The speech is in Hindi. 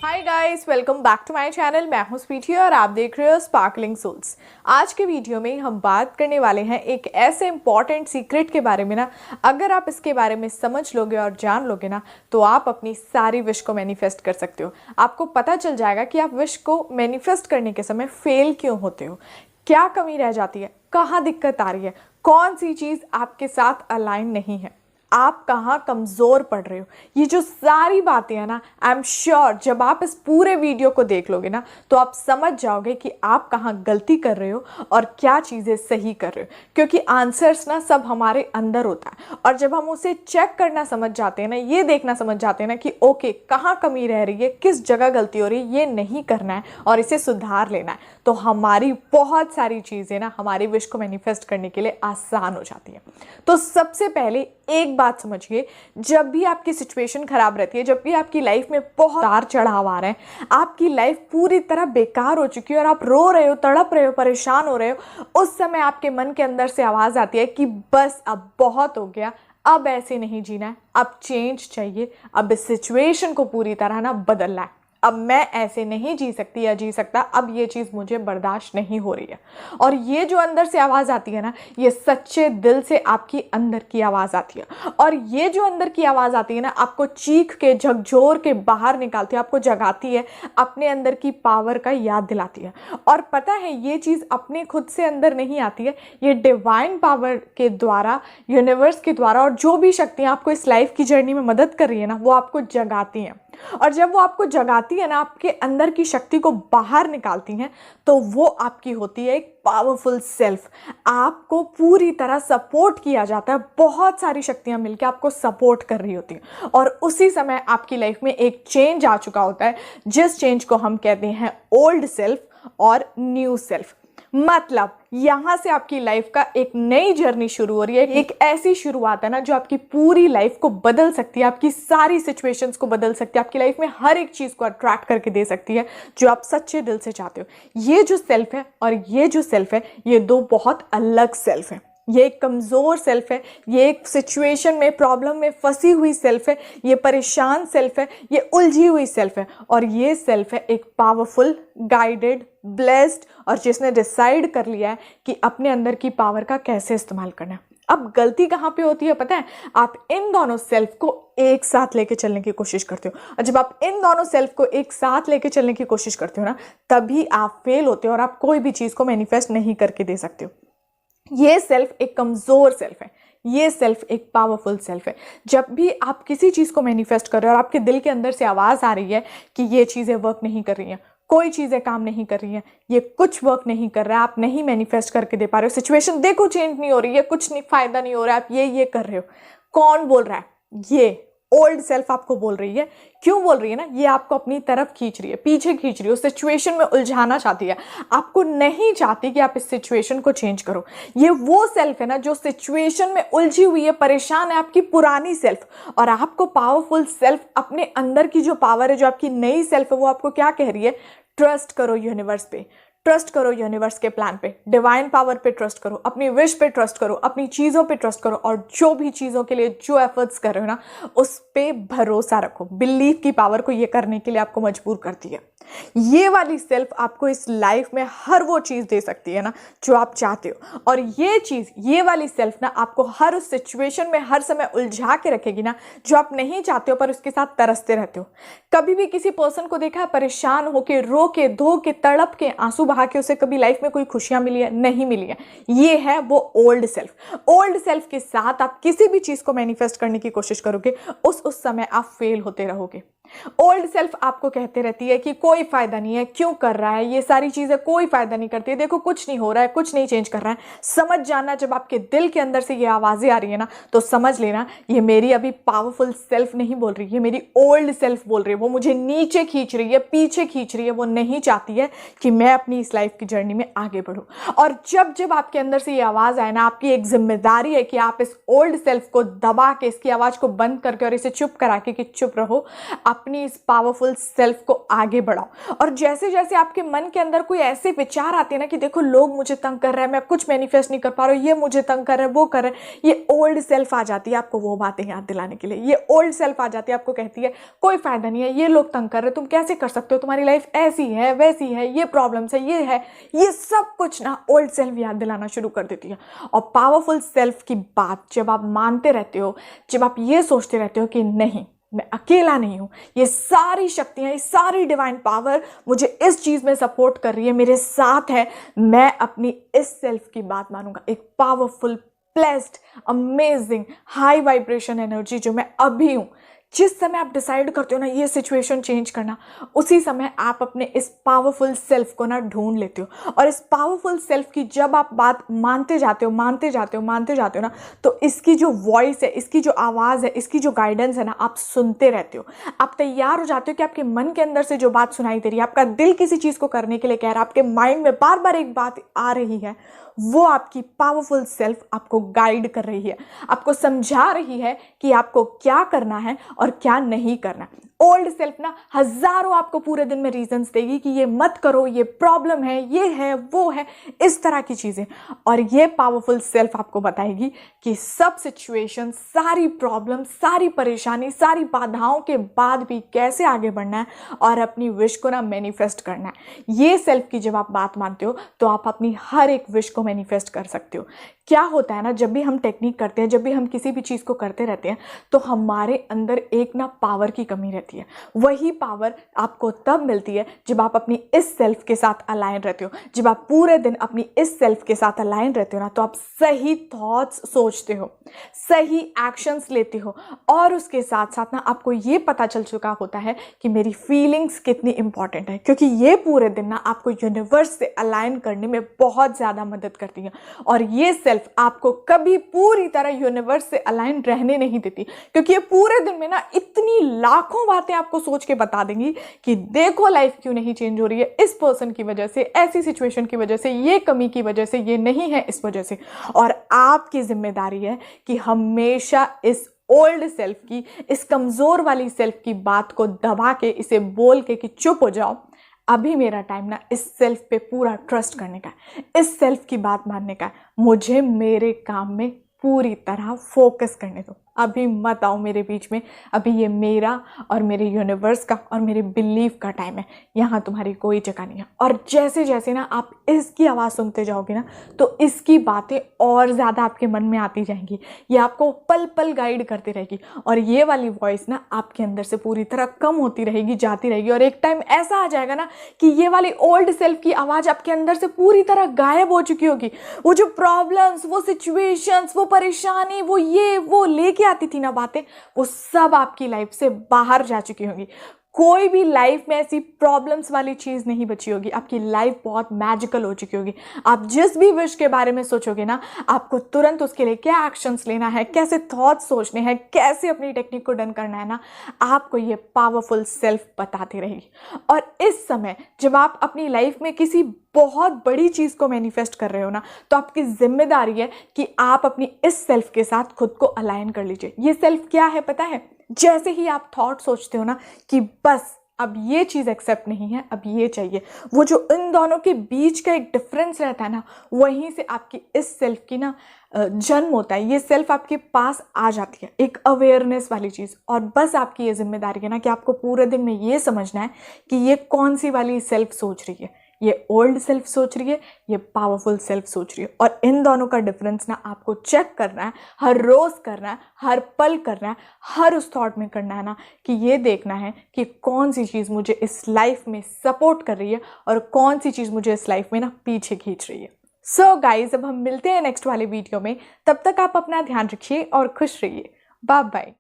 Hi guys, welcome back to my channel. मैं हूं स्वीटी और आप देख रहे हो स्पार्कलिंग सोल्स। आज के वीडियो में हम बात करने वाले हैं एक ऐसे इंपॉर्टेंट सीक्रेट के बारे में ना, अगर आप इसके बारे में समझ लोगे और जान लोगे ना, तो आप अपनी सारी विश को मैनिफेस्ट कर सकते हो। आपको पता चल जाएगा कि आप विश को मैनिफेस्ट करने के समय फेल क्यों होते हो, क्या कमी रह जाती है, कहाँ दिक्कत आ रही है, कौन सी चीज़ आपके साथ अलाइन नहीं है, आप कहाँ कमज़ोर पड़ रहे हो। ये जो सारी बातें हैं ना, आई एम श्योर जब आप इस पूरे वीडियो को देख लोगे ना, तो आप समझ जाओगे कि आप कहाँ गलती कर रहे हो और क्या चीज़ें सही कर रहे हो। क्योंकि आंसर्स ना सब हमारे अंदर होता है, और जब हम उसे चेक करना समझ जाते हैं ना, ये देखना समझ जाते हैं ना कि ओके कहाँ कमी रह रही है, किस जगह गलती हो रही है, ये नहीं करना है और इसे सुधार लेना है, तो हमारी बहुत सारी चीज़ें ना हमारी विश को मैनिफेस्ट करने के लिए आसान हो जाती है। तो सबसे पहले एक बात समझिए, जब भी आपकी सिचुएशन खराब रहती है, जब भी आपकी लाइफ में बहुत उतार चढ़ाव आ रहे हैं, आपकी लाइफ पूरी तरह बेकार हो चुकी है और आप रो रहे हो, तड़प रहे हो, परेशान हो रहे हो, उस समय आपके मन के अंदर से आवाज़ आती है कि बस अब बहुत हो गया, अब ऐसे नहीं जीना है, अब चेंज चाहिए, अब इस सिचुएशन को पूरी तरह ना बदलना है, अब मैं ऐसे नहीं जी सकती या जी सकता, अब ये चीज़ मुझे बर्दाश्त नहीं हो रही है। और ये जो अंदर से आवाज़ आती है ना, ये सच्चे दिल से आपकी अंदर की आवाज़ आती है, और ये जो अंदर की आवाज़ आती है ना, आपको चीख के झकझोर के बाहर निकालती है, आपको जगाती है, अपने अंदर की पावर का याद दिलाती है। और पता है ये चीज़ अपने खुद से अंदर नहीं आती है, ये डिवाइन पावर के द्वारा, यूनिवर्स के द्वारा, और जो भी शक्तियाँ आपको इस लाइफ की जर्नी में मदद कर रही है ना, वो आपको जगाती हैं। और जब वो आपको जगाती है ना, आपके अंदर की शक्ति को बाहर निकालती हैं, तो वो आपकी होती है एक पावरफुल सेल्फ। आपको पूरी तरह सपोर्ट किया जाता है, बहुत सारी शक्तियां मिलकर आपको सपोर्ट कर रही होती हैं, और उसी समय आपकी लाइफ में एक चेंज आ चुका होता है, जिस चेंज को हम कहते हैं ओल्ड सेल्फ और न्यू सेल्फ। मतलब यहां से आपकी लाइफ का एक नई जर्नी शुरू हो रही है, एक ऐसी शुरुआत है ना जो आपकी पूरी लाइफ को बदल सकती है, आपकी सारी सिचुएशंस को बदल सकती है, आपकी लाइफ में हर एक चीज को अट्रैक्ट करके दे सकती है जो आप सच्चे दिल से चाहते हो। ये जो सेल्फ है और ये जो सेल्फ है, ये दो बहुत अलग सेल्फ है। ये एक कमज़ोर सेल्फ है, ये एक सिचुएशन में, प्रॉब्लम में फंसी हुई सेल्फ है, ये परेशान सेल्फ है, ये उलझी हुई सेल्फ है, और ये सेल्फ है एक पावरफुल, गाइडेड, ब्लेस्ड, और जिसने डिसाइड कर लिया है कि अपने अंदर की पावर का कैसे इस्तेमाल करना है। अब गलती कहाँ पे होती है पता है? आप इन दोनों सेल्फ को एक साथ लेके चलने की कोशिश करते हो, और जब आप इन दोनों सेल्फ को एक साथ लेके चलने की कोशिश करते हो ना, तभी आप फेल होते हो और आप कोई भी चीज़ को मैनिफेस्ट नहीं करके दे सकते हो। ये सेल्फ एक कमज़ोर सेल्फ है, ये सेल्फ एक पावरफुल सेल्फ है। जब भी आप किसी चीज़ को मैनिफेस्ट कर रहे हो और आपके दिल के अंदर से आवाज़ आ रही है कि ये चीज़ें वर्क नहीं कर रही हैं, कोई चीज़ें काम नहीं कर रही हैं, ये कुछ वर्क नहीं कर रहा है, आप नहीं मैनिफेस्ट करके दे पा रहे हो, सिचुएशन देखो चेंज नहीं हो रही है, कुछ नहीं, फायदा नहीं हो रहा है, आप ये कर रहे हो, कौन बोल रहा है? ये ओल्ड सेल्फ आपको बोल रही है। क्यों बोल रही है ना? ये आपको अपनी तरफ खींच रही है, पीछे खींच रही है, उस सिचुएशन में उलझाना चाहती है, आपको नहीं चाहती कि आप इस सिचुएशन को चेंज करो। ये वो सेल्फ है ना जो सिचुएशन में उलझी हुई है, परेशान है, आपकी पुरानी सेल्फ। और आपको पावरफुल सेल्फ, अपने अंदर की जो पावर है, जो आपकी नई सेल्फ है, वो आपको क्या कह रही है? ट्रस्ट करो यूनिवर्स पे, ट्रस्ट करो यूनिवर्स के प्लान पे, डिवाइन पावर पे ट्रस्ट करो, अपनी विश पे ट्रस्ट करो, अपनी चीज़ों पे ट्रस्ट करो, और जो भी चीज़ों के लिए जो एफर्ट्स कर रहे हो ना, उस पे भरोसा रखो। बिलीव की पावर को ये करने के लिए आपको मजबूर करती है। ये वाली सेल्फ आपको इस लाइफ में हर वो चीज़ दे सकती है ना जो आप चाहते हो, और ये चीज़, ये वाली सेल्फ ना आपको हर उस सिचुएशन में हर समय उलझा के रखेगी ना जो आप नहीं चाहते हो, पर उसके साथ तरसते रहते हो। कभी भी किसी पर्सन को देखा है परेशान होके, रो के, धो के, तड़प के, आंसू बहा के उसे कभी लाइफ में कोई खुशियां मिली है? नहीं मिली है। ये है वो ओल्ड सेल्फ। ओल्ड सेल्फ के साथ आप किसी भी चीज़ को मैनिफेस्ट करने की कोशिश करोगे, उस समय आप फेल होते रहोगे। ओल्ड सेल्फ आपको कहते रहती है कि कोई फायदा नहीं है, क्यों कर रहा है ये सारी चीजें, कोई फायदा नहीं करती है, देखो कुछ नहीं हो रहा है, कुछ नहीं चेंज कर रहा है। समझ जाना, जब आपके दिल के अंदर से ये आवाजें आ रही है ना, तो समझ लेना ये मेरी अभी पावरफुल सेल्फ नहीं बोल रही है, मेरी ओल्ड सेल्फ बोल रही है। वो मुझे नीचे खींच रही है, पीछे खींच रही है, वो नहीं चाहती है कि मैं अपनी इस लाइफ की जर्नी में आगे बढ़ूं। और जब जब आपके अंदर से ये आवाज आए ना, आपकी एक जिम्मेदारी है कि आप इस ओल्ड सेल्फ को दबा के, इसकी आवाज को बंद करके और इसे चुप करा के कि चुप रहो, अपनी इस पावरफुल सेल्फ को आगे बढ़ाओ। और जैसे जैसे आपके मन के अंदर कोई ऐसे विचार आते हैं ना कि देखो लोग मुझे तंग कर रहे हैं, मैं कुछ मैनिफेस्ट नहीं कर पा रहा हूँ, ये मुझे तंग कर रहे हैं, वो कर रहे हैं, ये ओल्ड सेल्फ आ जाती है आपको वो बातें याद दिलाने के लिए। ये ओल्ड सेल्फ आ जाती है आपको कहती है कोई फायदा नहीं है, ये लोग तंग कर रहे हैं, तुम कैसे कर सकते हो, तुम्हारी लाइफ ऐसी है वैसी है, ये प्रॉब्लम्स है, ये है, ये सब कुछ ना ओल्ड सेल्फ याद दिलाना शुरू कर देती है। और पावरफुल सेल्फ की बात जब आप मानते रहते हो, जब आप ये सोचते रहते हो कि नहीं मैं अकेला नहीं हूं, ये सारी शक्तियां, ये सारी डिवाइन पावर मुझे इस चीज में सपोर्ट कर रही है, मेरे साथ है, मैं अपनी इस सेल्फ की बात मानूंगा। एक powerful, blessed, amazing, high vibration energy जो मैं अभी हूं। जिस समय आप डिसाइड करते हो ना ये सिचुएशन चेंज करना, उसी समय आप अपने इस पावरफुल सेल्फ को ना ढूंढ लेते हो। और इस पावरफुल सेल्फ की जब आप बात मानते जाते हो ना, तो इसकी जो वॉइस है, इसकी जो आवाज़ है, इसकी जो गाइडेंस है ना, आप सुनते रहते हो। आप तैयार हो जाते हो कि आपके मन के अंदर से जो बात सुनाई दे रही है, आपका दिल किसी चीज़ को करने के लिए कह रहा है, आपके माइंड में बार बार एक बात आ रही है, वो आपकी पावरफुल सेल्फ आपको गाइड कर रही है, आपको समझा रही है कि आपको क्या करना है और क्या नहीं करना। ओल्ड सेल्फ ना हजारों आपको पूरे दिन में रीजंस देगी कि ये मत करो, ये प्रॉब्लम है, ये है, वो है, इस तरह की चीजें। और ये पावरफुल सेल्फ आपको बताएगी कि सब सिचुएशन, सारी प्रॉब्लम, सारी परेशानी, सारी बाधाओं के बाद भी कैसे आगे बढ़ना है और अपनी विश को ना मैनिफेस्ट करना है। ये सेल्फ की जब आप बात मानते हो तो आप अपनी हर एक विश को मैनिफेस्ट कर सकते हो। क्या होता है ना, जब भी हम टेक्निक करते हैं, जब भी हम किसी भी चीज़ को करते रहते हैं, तो हमारे अंदर एक ना पावर की कमी रहती है। वही पावर आपको तब मिलती है जब आप अपनी इस सेल्फ के साथ अलाइन रहते हो। जब आप पूरे दिन अपनी इस सेल्फ के साथ अलाइन रहते हो ना, तो आप सही थॉट्स सोचते हो, सही एक्शंस लेते हो, और उसके साथ साथ ना आपको ये पता चल चुका होता है कि मेरी फीलिंग्स कितनी इंपॉर्टेंट है, क्योंकि ये पूरे दिन ना आपको यूनिवर्स से अलाइन करने में बहुत ज़्यादा मदद करती है। और ये सेल्फ आपको कभी पूरी तरह यूनिवर्स से अलाइन रहने नहीं देती, क्योंकि ये पूरे दिन में ना इतनी लाखों बातें आपको सोच के बता देंगी कि देखो लाइफ क्यों नहीं चेंज हो रही है, इस पर्सन की वजह से, ऐसी सिचुएशन की वजह से, ये कमी की वजह से, ये नहीं है इस वजह से। और आपकी जिम्मेदारी है कि हमेशा इस ओल्ड सेल्फ की, इस कमजोर वाली सेल्फ की बात को दबा के, इसे बोल के कि चुप हो जाओ, अभी मेरा टाइम ना इस सेल्फ पे पूरा ट्रस्ट करने का है, इस सेल्फ की बात मानने का है, मुझे मेरे काम में पूरी तरह फोकस करने दो, अभी मत आओ मेरे बीच में, अभी ये मेरा और मेरे यूनिवर्स का और मेरे बिलीफ का टाइम है, यहाँ तुम्हारी कोई जगह नहीं है। और जैसे जैसे ना आप इसकी आवाज़ सुनते जाओगे ना, तो इसकी बातें और ज़्यादा आपके मन में आती जाएंगी, ये आपको पल पल गाइड करती रहेगी, और ये वाली वॉइस ना आपके अंदर से पूरी तरह कम होती रहेगी, जाती रहेगी, और एक टाइम ऐसा आ जाएगा ना कि ये वाली ओल्ड सेल्फ की आवाज़ आपके अंदर से पूरी तरह गायब हो चुकी होगी। वो जो प्रॉब्लम्स, वो सिचुएशंस, वो परेशानी, वो ये वो लेके आती थी ना बातें, वो सब आपकी लाइफ से बाहर जा चुकी होंगी। कोई भी लाइफ में ऐसी प्रॉब्लम्स वाली चीज़ नहीं बची होगी, आपकी लाइफ बहुत मैजिकल हो चुकी होगी। आप जिस भी विश के बारे में सोचोगे ना, आपको तुरंत उसके लिए क्या एक्शंस लेना है, कैसे थॉट्स सोचने हैं, कैसे अपनी टेक्निक को डन करना है ना, आपको ये पावरफुल सेल्फ बताती रहेगी। और इस समय जब आप अपनी लाइफ में किसी बहुत बड़ी चीज़ को मैनिफेस्ट कर रहे हो ना, तो आपकी जिम्मेदारी है कि आप अपनी इस सेल्फ के साथ खुद को अलाइन कर लीजिए। ये सेल्फ क्या है पता है? जैसे ही आप थॉट सोचते हो ना कि बस अब ये चीज़ एक्सेप्ट नहीं है, अब ये चाहिए, वो जो इन दोनों के बीच का एक डिफरेंस रहता है ना, वहीं से आपकी इस सेल्फ की ना जन्म होता है। ये सेल्फ आपके पास आ जाती है, एक अवेयरनेस वाली चीज़। और बस आपकी ये जिम्मेदारी है ना कि आपको पूरे दिन में ये समझना है कि ये कौन सी वाली सेल्फ सोच रही है, ये ओल्ड सेल्फ सोच रही है, ये पावरफुल सेल्फ सोच रही है। और इन दोनों का डिफरेंस ना आपको चेक करना है, हर रोज़ करना है, हर पल करना है, हर उस थॉट में करना है ना, कि ये देखना है कि कौन सी चीज़ मुझे इस लाइफ में सपोर्ट कर रही है और कौन सी चीज़ मुझे इस लाइफ में ना पीछे खींच रही है। सो गाइज, अब हम मिलते हैं नेक्स्ट वाले वीडियो में। तब तक आप अपना ध्यान रखिए और खुश रहिए। Bye bye.